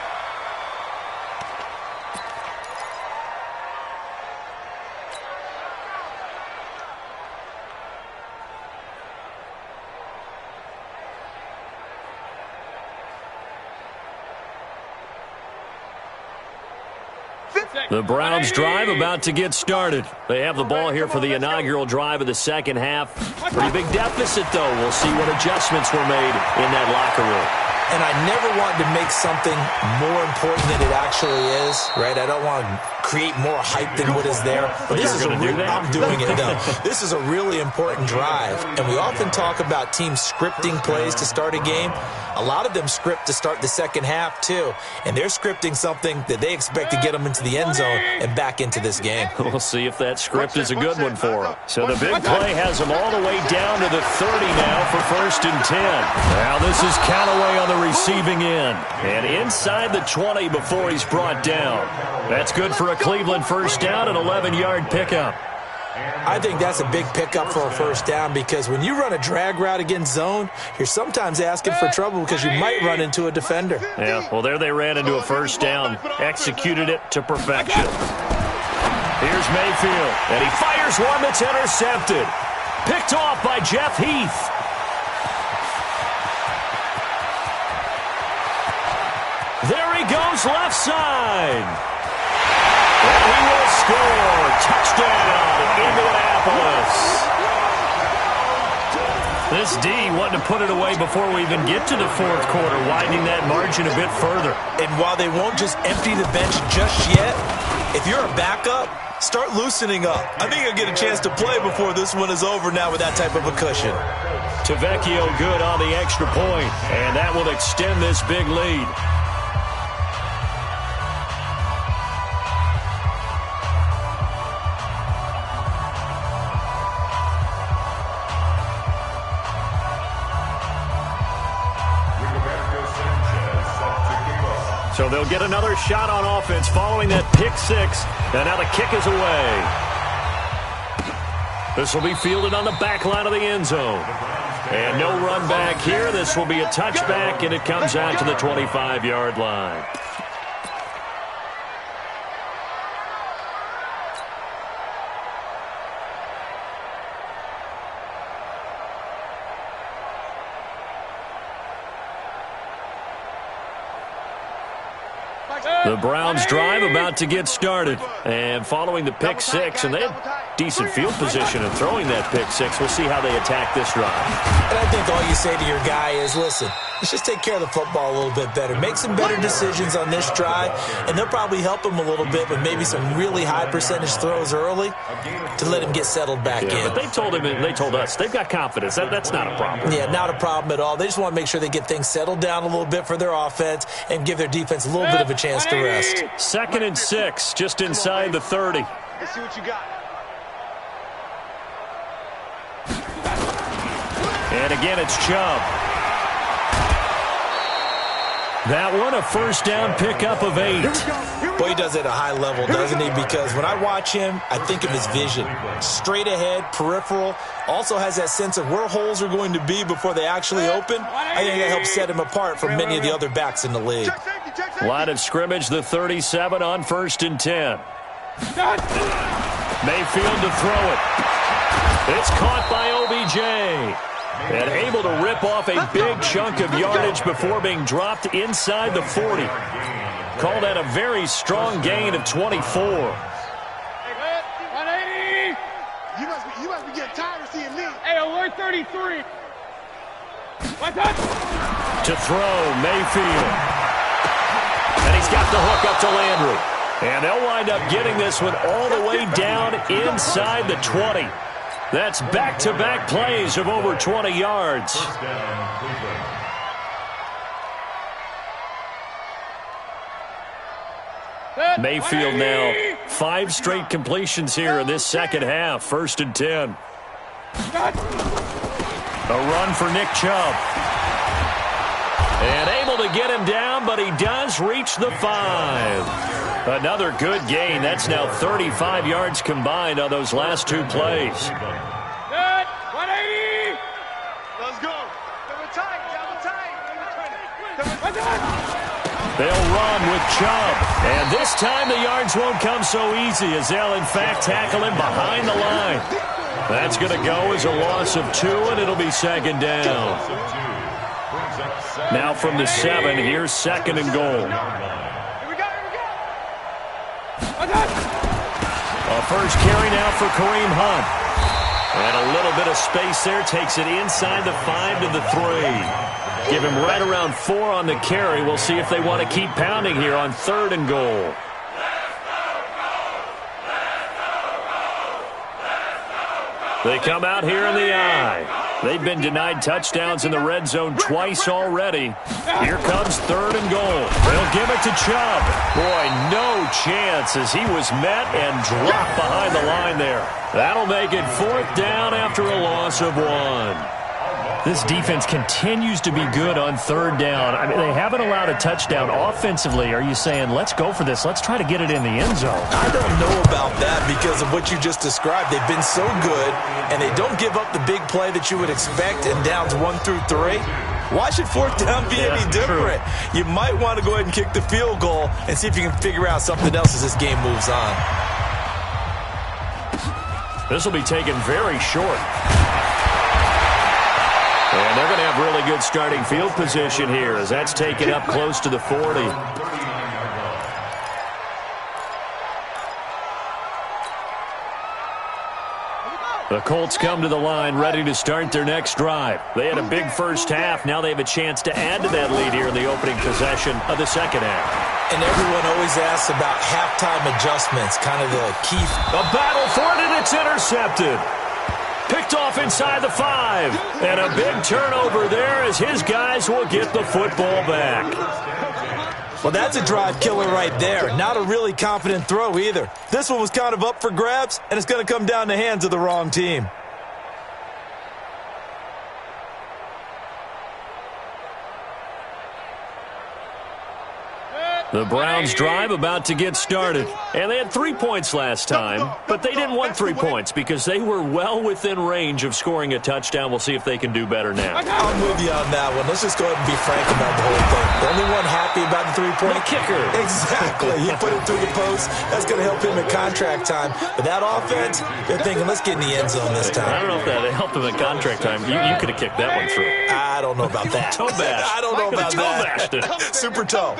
Speaker 2: The Browns drive about to get started. They have the ball here for the inaugural drive of the second half. Pretty big deficit, though. We'll see what adjustments were made in that locker room.
Speaker 4: And I never want to make something more important than it actually is, right? I don't want to create more hype than what is there.
Speaker 2: But this is
Speaker 4: I'm doing it, no. This is a really important drive. And we often talk about teams scripting plays to start a game. A lot of them script to start the second half, too. And they're scripting something that they expect to get them into the end zone and back into this game.
Speaker 2: We'll see if that script is a good one for them. So the big play has them all the way down to the 30 now for 1st and 10. Now this is Callaway on the receiving end. And inside the 20 before he's brought down. That's good for a Cleveland first down, an 11-yard pickup.
Speaker 4: I think that's a big pickup for a first down because when you run a drag route against zone, you're sometimes asking for trouble because you might run into a defender.
Speaker 2: Yeah, well, there they ran into a first down, executed it to perfection. Here's Mayfield, and he fires one that's intercepted. Picked off by Jeff Heath. There he goes left side. And he will score. Touchdown, Indianapolis. This D wanted to put it away before we even get to the fourth quarter, widening that margin a bit further.
Speaker 4: And while they won't just empty the bench just yet, if you're a backup, start loosening up. I think you'll get a chance to play before this one is over now with that type of a cushion.
Speaker 2: Tavecchio good on the extra point, and that will extend this big lead. So they'll get another shot on offense following that pick six. And now the kick is away. This will be fielded on the back line of the end zone. And no run back here. This will be a touchback, and it comes out to the 25-yard line. The Browns drive about to get started. And following the pick six, and they had decent field position in throwing that pick six. We'll see how they attack this drive.
Speaker 4: And I think all you say to your guy is, listen, Let's just take care of the football a little bit better. Make some better decisions on this drive, and they'll probably help him a little bit with maybe some really high percentage throws early to let him get settled back in.
Speaker 2: But they told him, and they told us, they've got confidence. That's not a problem.
Speaker 4: Yeah, not a problem at all. They just want to make sure they get things settled down a little bit for their offense and give their defense a little bit of a chance to rest.
Speaker 2: 2nd and 6, just inside the 30.
Speaker 5: Let's see what you got.
Speaker 2: And again, it's Chubb. That one, a first down pickup of 8.
Speaker 4: Boy, he does it at a high level, doesn't he? Because when I watch him, I think of his vision. Straight ahead, peripheral. Also has that sense of where holes are going to be before they actually open. I think that helps set him apart from many of the other backs in the league.
Speaker 2: Line of scrimmage, the 37 on 1st and 10. Mayfield to throw it. It's caught by OBJ. And able to rip off a big chunk of yardage before being dropped inside the 40. Called that a very strong gain of 24.
Speaker 5: You must be getting tired of seeing me.
Speaker 6: Hey, alert 33.
Speaker 2: To throw, Mayfield. And he's got the hook up to Landry. And they'll wind up getting this one all the way down inside the 20. That's back-to-back plays of over 20 yards. Mayfield now 5 straight completions here in this second half. 1st and 10. A run for Nick Chubb. And able to get him down, but he does reach the 5. Another good gain. That's now 35 yards combined on those last 2 plays.
Speaker 6: 180.
Speaker 5: Let's go. Double tight.
Speaker 2: They'll run with Chubb. And this time the yards won't come so easy as they'll, in fact, tackle him behind the line. That's going to go as a loss of 2, and it'll be 2nd down. Now from the 7, here's 2nd and goal. A first carry now for Kareem Hunt. And a little bit of space there. Takes it inside the 5 to the 3. Give him right around 4 on the carry. We'll see if they want to keep pounding here on 3rd and goal. They come out here in the eye. They've been denied touchdowns in the red zone twice already. Here comes 3rd and goal. They'll give it to Chubb. Boy, no chance as he was met and dropped behind the line there. That'll make it 4th down after a loss of 1.
Speaker 7: This defense continues to be good on 3rd down. I mean, they haven't allowed a touchdown offensively. Are you saying, let's go for this, let's try to get it in the end zone?
Speaker 4: I don't know about that because of what you just described. They've been so good, and they don't give up the big play that you would expect in downs 1 through 3. Why should 4th down be any different? True. You might want to go ahead and kick the field goal and see if you can figure out something else as this game moves on.
Speaker 2: This will be taken very short. And they're going to have really good starting field position here as that's taken up close to the 40. The Colts come to the line ready to start their next drive. They had a big first half. Now they have a chance to add to that lead here in the opening possession of the second half.
Speaker 4: And everyone always asks about halftime adjustments, kind of the key.
Speaker 2: A battle for it, and it's intercepted. Picked off inside the 5. And a big turnover there as his guys will get the football back.
Speaker 4: Well, that's a drive killer right there. Not a really confident throw either. This one was kind of up for grabs, and it's going to come down the hands of the wrong team.
Speaker 2: The Browns drive about to get started. And they had 3 points last time, but they didn't want 3 points because they were well within range of scoring a touchdown. We'll see if they can do better now.
Speaker 4: I'm with you on that one. Let's just go ahead and be frank about the whole thing. The only one happy about the 3-point
Speaker 2: kicker.
Speaker 4: Exactly. He put it through the post. That's going to help him at contract time. But that offense, they're thinking, let's get in the end zone this time.
Speaker 2: I don't know if that helped him at contract time. You could have kicked that one through.
Speaker 4: I don't know about that.
Speaker 2: Toe bash.
Speaker 4: I don't know about that. Super toe.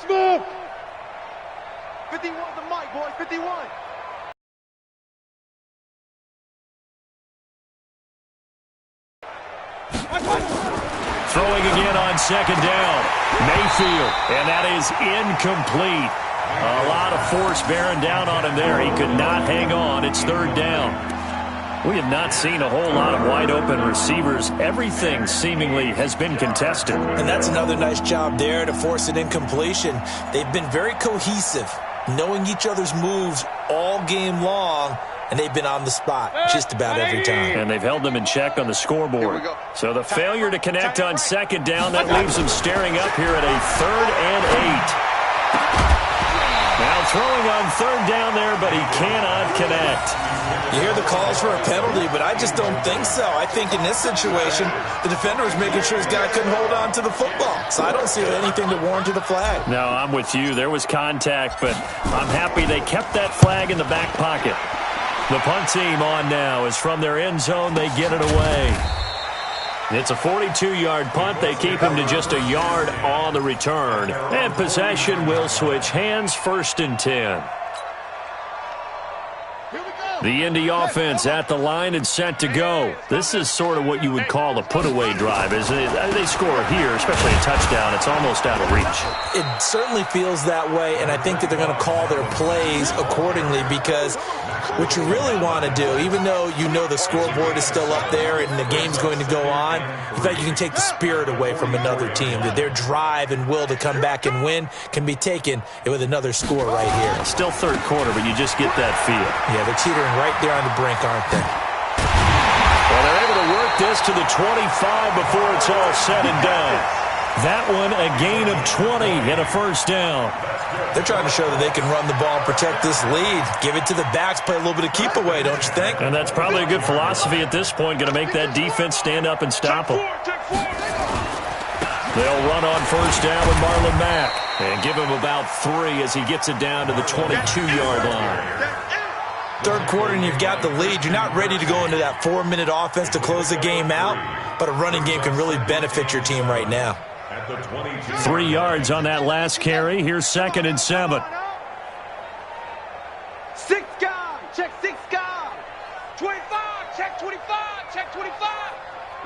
Speaker 5: Smoke! 51 the mic, boys. 51.
Speaker 2: Throwing again on second down. Mayfield, and that is incomplete. A lot of force bearing down on him there. He could not hang on. It's third down. We have not seen a whole lot of wide-open receivers. Everything seemingly has been contested.
Speaker 4: And that's another nice job there to force an incompletion. They've been very cohesive, knowing each other's moves all game long, and they've been on the spot just about every time.
Speaker 2: And they've held them in check on the scoreboard. So the failure to connect on second down, that leaves them staring up here at a 3rd and 8. Now throwing on third down there, but he cannot connect.
Speaker 4: You hear the calls for a penalty, but I just don't think so. I think in this situation, the defender was making sure his guy couldn't hold on to the football. So I don't see anything to warrant to the flag.
Speaker 2: No, I'm with you. There was contact, but I'm happy they kept that flag in the back pocket. The punt team on now is from their end zone. They get it away. It's a 42-yard punt. They keep him to just a yard on the return. And possession will switch hands, 1st and 10. The Indy offense at the line and set to go. This is sort of what you would call a put-away drive. As they score here, especially a touchdown, it's almost out of reach.
Speaker 4: It certainly feels that way, and I think that they're going to call their plays accordingly because what you really want to do, even though you know the scoreboard is still up there and the game's going to go on, in fact, you can take the spirit away from another team. That their drive and will to come back and win can be taken with another score right here.
Speaker 2: Still third quarter, but you just get that feel.
Speaker 4: Yeah, they're teetering right there on the brink, aren't they?
Speaker 2: Well, they're able to work this to the 25 before it's all said and done. That one, a gain of 20 and a 1st down.
Speaker 4: They're trying to show that they can run the ball and protect this lead. Give it to the backs, play a little bit of keep away, don't you think?
Speaker 2: And that's probably a good philosophy at this point, going to make that defense stand up and stop them. They'll run on 1st down with Marlon Mack and give him about 3 as he gets it down to the 22-yard line.
Speaker 4: Third quarter and you've got the lead. You're not ready to go into that 4-minute offense to close the game out, but a running game can really benefit your team right now.
Speaker 2: 3 yards on that last carry. Here's 2nd and 7.
Speaker 5: 6 guard, check 6 guard. 25, check 25, check 25.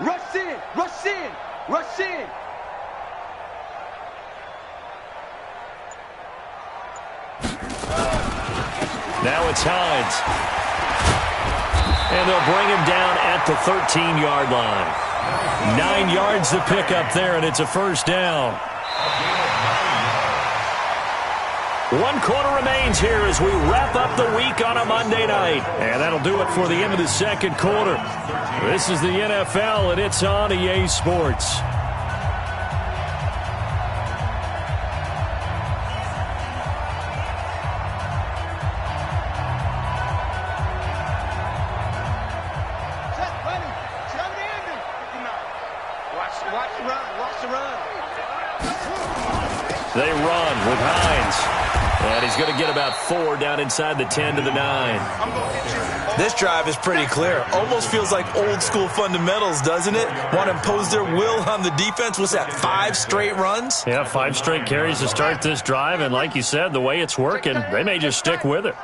Speaker 5: Rush in, rush in, rush in.
Speaker 2: Now it's Hines. And they'll bring him down at the 13-yard line. 9 yards to pick up there, and it's a 1st down. 1 quarter remains here as we wrap up the week on a Monday night. And that'll do it for the end of the 2nd quarter. This is the NFL, and it's on EA Sports. They run with Hines. And he's going to get about 4 down inside the 10 to the 9.
Speaker 4: This drive is pretty clear. Almost feels like old school fundamentals, doesn't it? Want to impose their will on the defense. What's that, 5 straight runs?
Speaker 2: Yeah, 5 straight carries to start this drive. And like you said, the way it's working, they may just stick with it.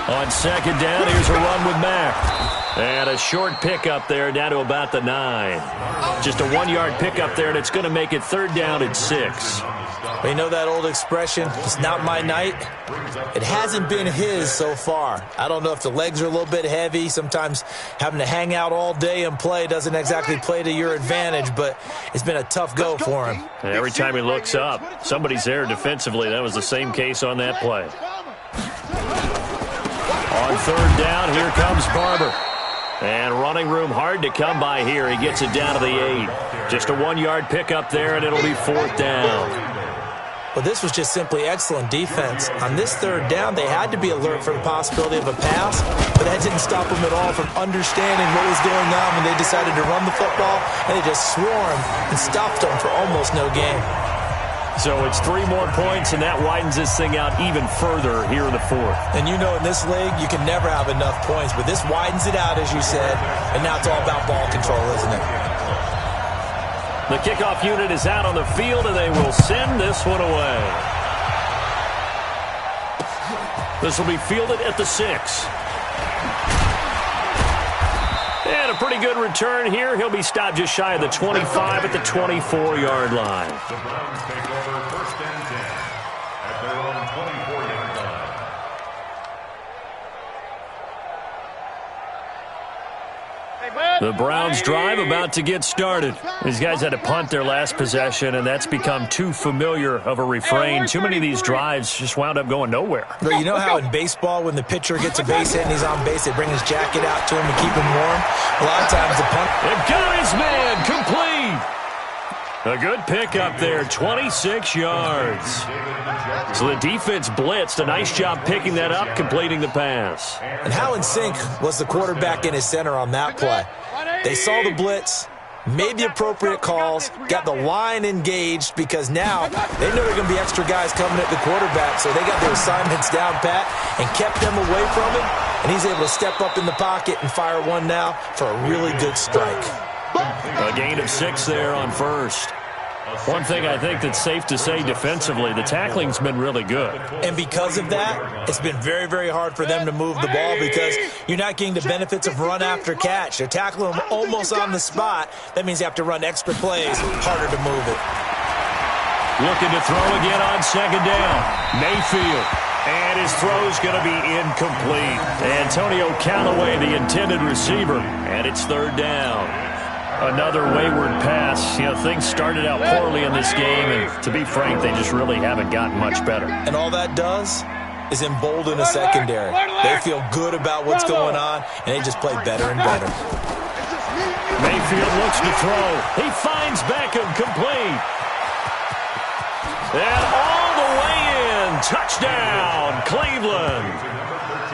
Speaker 2: On 2nd down, here's a run with Mack. And a short pickup there down to about the 9. Just a 1-yard pickup there, and it's going to make it 3rd down at 6.
Speaker 4: Well, you know that old expression, it's not my night? It hasn't been his so far. I don't know if the legs are a little bit heavy. Sometimes having to hang out all day and play doesn't exactly play to your advantage, but it's been a tough go for him.
Speaker 2: And every time he looks up, somebody's there defensively. That was the same case on that play. On 3rd down, here comes Barber. And running room hard to come by here. He gets it down to the 8. Just a 1-yard pickup there, and it'll be 4th down.
Speaker 4: Well, this was just simply excellent defense. On this 3rd down, they had to be alert for the possibility of a pass, but that didn't stop them at all from understanding what was going on when they decided to run the football, and they just swarmed and stopped them for almost no gain.
Speaker 2: So it's 3 more points, and that widens this thing out even further here in the 4th.
Speaker 4: And you know in this league, you can never have enough points, but this widens it out, as you said, and now it's all about ball control, isn't it?
Speaker 2: The kickoff unit is out on the field, and they will send this one away. This will be fielded at the 6. And a pretty good return here. He'll be stopped just shy of the 25 at the 24-yard line.
Speaker 3: The Browns take over 1st and 10 at their own 24-yard line.
Speaker 2: The Browns drive about to get started. These guys had to punt their last possession, and that's become too familiar of a refrain. Too many of these drives just wound up going nowhere.
Speaker 4: But you know how in baseball, when the pitcher gets a base hit and he's on base, they bring his jacket out to him to keep him warm? A lot of times the punt...
Speaker 2: They've got his man complete. A good pick up there, 26 yards. So the defense blitzed. A nice job picking that up, completing the pass.
Speaker 4: And how in sync was the quarterback in his center on that play? They saw the blitz, made the appropriate calls, got the line engaged because now they know there are going to be extra guys coming at the quarterback, so they got their assignments down pat and kept them away from him, and he's able to step up in the pocket and fire one now for a really good strike.
Speaker 2: A gain of 6 there on first. One thing I think that's safe to say defensively, the tackling's been really good.
Speaker 4: And because of that, it's been very, very hard for them to move the ball because you're not getting the benefits of run after catch. They're tackling them almost on the spot. That means you have to run extra plays, harder to move it.
Speaker 2: Looking to throw again on 2nd down. Mayfield. And his throw's going to be incomplete. Antonio Callaway, the intended receiver, and it's 3rd down. Another wayward pass. You know, things started out poorly in this game, and to be frank, they just really haven't gotten much better.
Speaker 4: And all that does is embolden a secondary. They feel good about what's going on, and they just play better and better.
Speaker 2: Mayfield looks to throw. He finds Beckham complete. And all the way in. Touchdown, Cleveland.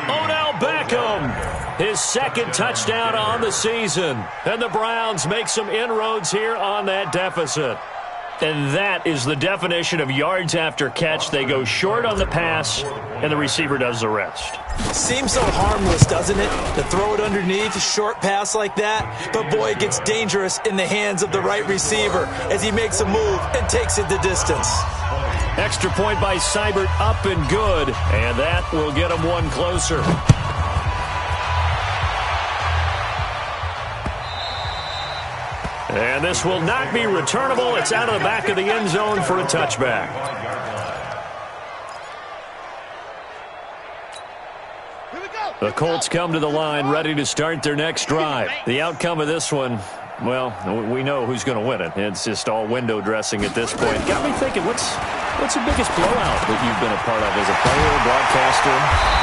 Speaker 2: Odell Beckham. His 2nd touchdown on the season. And the Browns make some inroads here on that deficit. And that is the definition of yards after catch. They go short on the pass, and the receiver does the rest.
Speaker 4: Seems so harmless, doesn't it, to throw it underneath a short pass like that? But, boy, it gets dangerous in the hands of the right receiver as he makes a move and takes it the distance.
Speaker 2: Extra point by Seibert, up and good. And that will get him one closer. And this will not be returnable. It's out of the back of the end zone for a touchback. The Colts come to the line ready to start their next drive. The outcome of this one, well, we know who's going to win it. It's just all window dressing at this point. Got me thinking, what's the biggest blowout that you've been a part of as a player, broadcaster?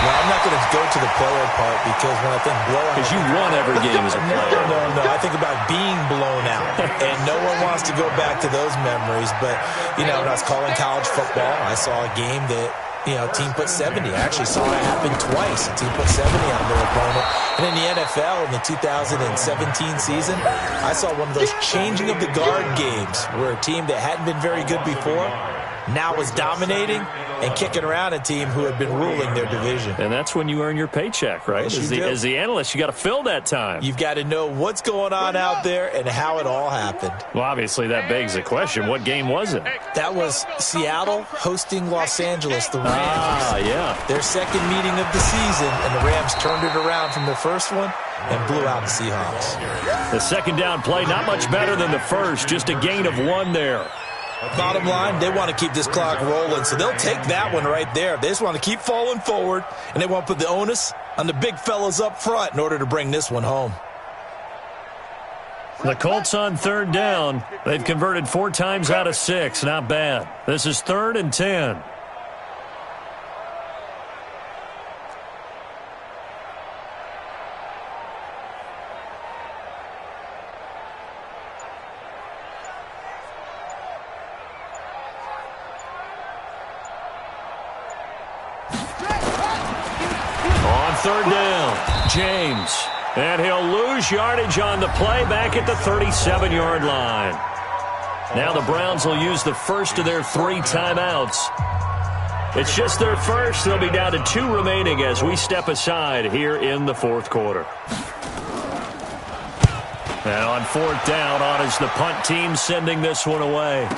Speaker 4: Well, I'm not going to go to the player part because when I think blowout...
Speaker 2: Because you won every game as a player.
Speaker 4: No. I think about being blown out. And no one wants to go back to those memories. But, you know, when I was calling college football, I saw a game that, you know, team put 70. I actually saw it happen twice. A team put 70 on their opponent. And in the NFL, in the 2017 season, I saw one of those changing of the guard games where a team that hadn't been very good before now was dominating and kicking around a team who had been ruling their division.
Speaker 2: And that's when you earn your paycheck, right?
Speaker 4: Yes,
Speaker 2: as the analyst, you got to fill that time.
Speaker 4: You've got to know what's going on out there and how it all happened.
Speaker 2: Well, obviously, that begs the question, what game was it?
Speaker 4: That was Seattle hosting Los Angeles, the Rams.
Speaker 2: Yeah.
Speaker 4: Their 2nd meeting of the season, and the Rams turned it around from their first one and blew out the Seahawks.
Speaker 2: The 2nd down play, not much better than the first, just a gain of 1 there.
Speaker 4: Bottom line, they want to keep this clock rolling, so they'll take that one right there. They just want to keep falling forward, and they want to put the onus on the big fellas up front in order to bring this one home.
Speaker 2: The Colts on 3rd down. They've converted 4 times out of 6. Not bad. This is 3rd and 10. On 3rd down, James. And he'll lose yardage on the play back at the 37-yard line. Now the Browns will use the first of their 3 timeouts. It's just their first. They'll be down to 2 remaining as we step aside here in the 4th quarter. And on 4th down, on is the punt team sending this one away.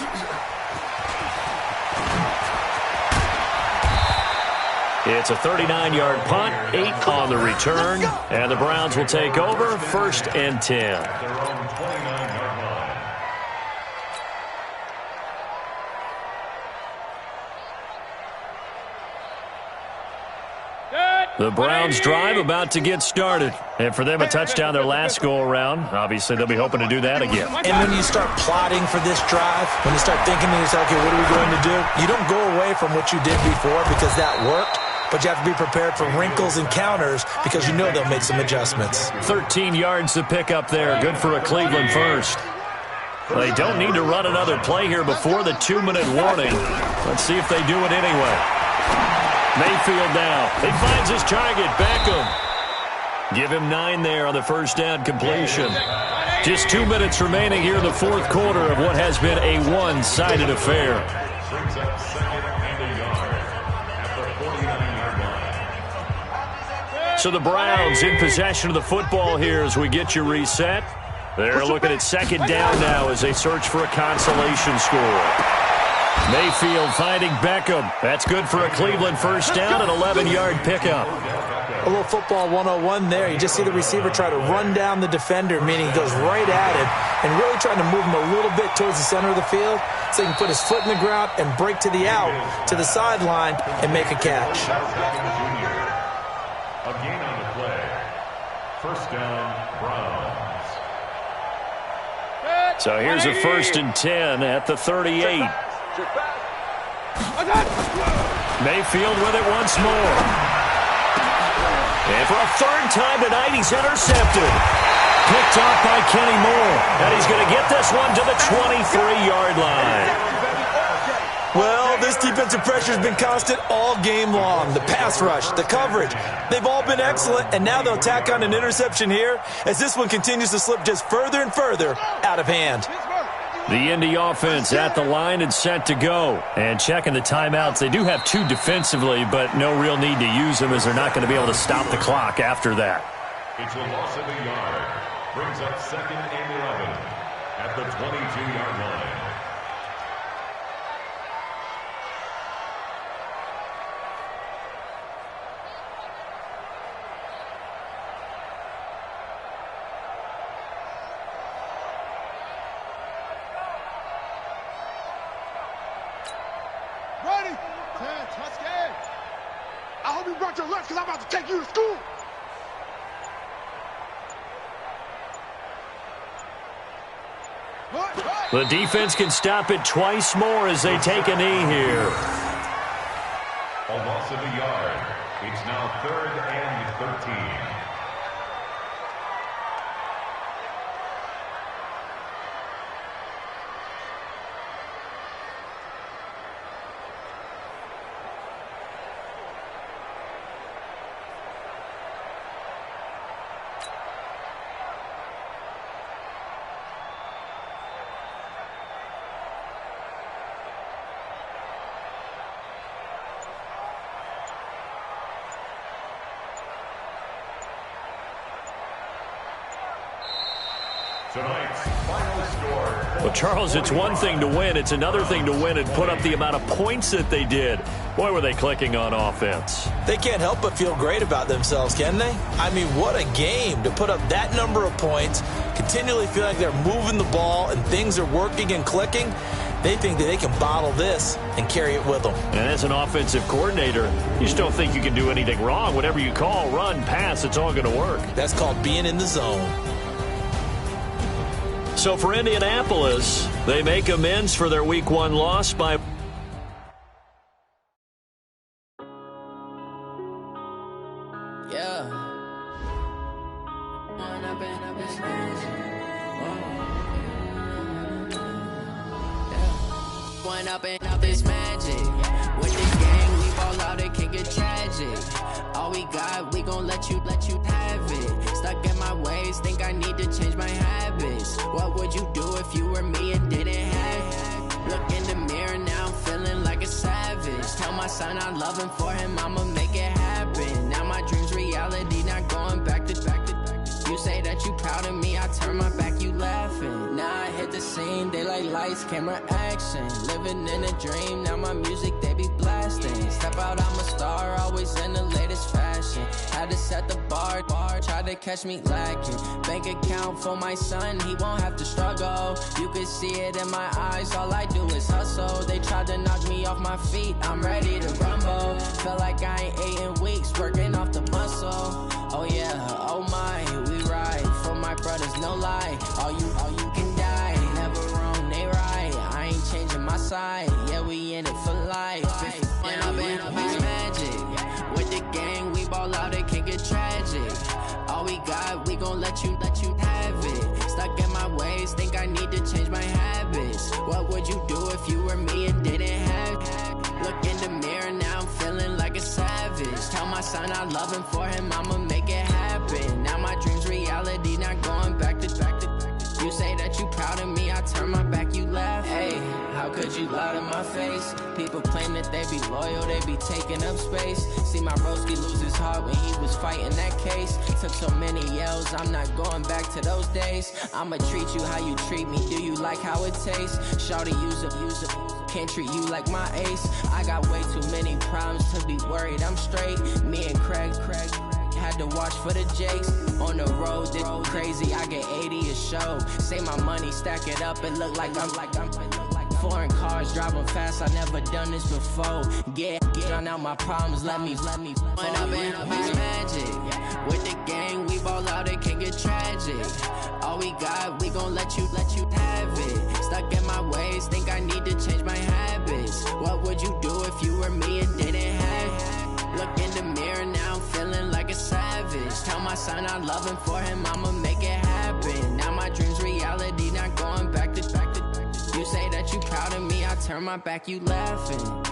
Speaker 2: It's a 39-yard punt, 8 on the return, and the Browns will take over, 1st and 10.
Speaker 3: Their own 29-yard line.
Speaker 2: The Browns drive about to get started. And for them, a touchdown their last go-around. Obviously, they'll be hoping to do that again.
Speaker 4: And when you start plotting for this drive, when you start thinking to yourself, okay, what are we going to do? You don't go away from what you did before because that worked, but you have to be prepared for wrinkles and counters because you know they'll make some adjustments.
Speaker 2: 13 yards to pick up there. Good for a Cleveland first. They don't need to run another play here before the 2-minute warning. Let's see if they do it anyway. Mayfield now. He finds his target, Beckham. Give him 9 there on the first down completion. Just 2 minutes remaining here in the fourth quarter of what has been a one-sided affair.
Speaker 3: Brings up 2nd and a yard at the 49-yard line.
Speaker 2: So the Browns in possession of the football here as we get you reset. They're looking at 2nd down now as they search for a consolation score. Mayfield finding Beckham. That's good for a Cleveland first down, an 11-yard pickup.
Speaker 4: A little football 101 there. You just see the receiver try to run down the defender, meaning he goes right at him and really trying to move him a little bit towards the center of the field so he can put his foot in the ground and break to the out, to the sideline, and make a catch.
Speaker 3: A gain on the play. First down, Browns.
Speaker 2: So here's a 1st and 10 at the 38. Mayfield with it once more. And for a 3rd time tonight, he's intercepted. Picked off by Kenny Moore. And he's going to get this one to the 23-yard line.
Speaker 4: Well, this defensive pressure has been constant all game long. The pass rush, the coverage, they've all been excellent, and now they'll tack on an interception here as this one continues to slip just further and further out of hand.
Speaker 2: The Indy offense at the line and set to go. And checking the timeouts. They do have 2 defensively, but no real need to use them as they're not going to be able to stop the clock after that.
Speaker 3: It's a loss of a yard. Brings up 2nd and 11 at the 22-yard line.
Speaker 5: I hope you brought your lunch because I'm about to take you to school.
Speaker 2: The defense can stop it twice more as they take a knee here.
Speaker 3: A loss of a yard. It's now 3rd and 13. Tonight's final score.
Speaker 2: Well, Charles, it's one thing to win. It's another thing to win and put up the amount of points that they did. Boy, were they clicking on offense.
Speaker 4: They can't help but feel great about themselves, can they? I mean, what a game to put up that number of points, continually feel like they're moving the ball and things are working and clicking. They think that they can bottle this and carry it with them.
Speaker 2: And as an offensive coordinator, you just don't think you can do anything wrong. Whatever you call, run, pass, it's all going to work.
Speaker 4: That's called being in the zone.
Speaker 2: So for Indianapolis, they make amends for their Week 1 loss by...
Speaker 1: Up and out this magic. With the gang, we ball out, it can get tragic. All we got, we gon' let you have it. Stuck in my ways, think I need to change my habits. What would you do if you were me and didn't have it? Look in the mirror, now I'm feeling like a savage. Tell my son I love him, for him I'ma make it happen. Now my dream's reality, not going back to. You say that you proud of me, I turn my back, you laughing. Now I hit the scene, they like lights, camera, action. Living in a dream, now my music, they be blasting. step out, I'm a star, always in the latest fashion. Had to set the bar, tried to catch me lacking. Bank account for my son, he won't have to struggle. You can see it in my eyes, all I do is hustle. They tried to knock me off my feet, I'm ready to rumble. Feel like I ain't ate in weeks, working off the muscle. Oh yeah, oh my, we ride for my brothers, no lie. All you can die, never wrong, they right. I ain't changing my side, yeah, we in it for life. When I've been magic, with the gang, we ball out, it can get tragic. All we got, we gon' let you have it. Stuck in my ways, think I need to change my habits. What would you do if you were me and didn't have it? Look in the mirror, now I'm feeling like a savage. Tell my son I love him, for him I'ma make it happen. Now my dream's reality, not going back to. You say that you proud of me, I turn my back, you laugh. Hey, how could you lie to my face? People claim that they be loyal, they be taking up space. See my broski lose his heart when he was fighting that case. Took so many yells, I'm not going back to those days. I'ma treat you how you treat me, do you like how it tastes? Shawty, use up, can't treat you like my ace. I got way too many problems to be worried, I'm straight. Me and Craig had to watch for the Jakes. On the road, this crazy, I get 80 a show. Say my money, stack it up, it look like I'm foreign cars, driving fast, I never done this before. Get on out my problems, let me. When I've been magic, with the gang, we ball out, it can get tragic. All we got, we gon' let you have it. Stuck in my ways, think I need to change my habits. What would you do if you were me and didn't have it? Look in the mirror, now I'm feeling like a savage. Tell my son I love him, for him I'ma make it happen. Now my dream's reality, not going back to. You say that you proud of me, I turn my back, you laughing.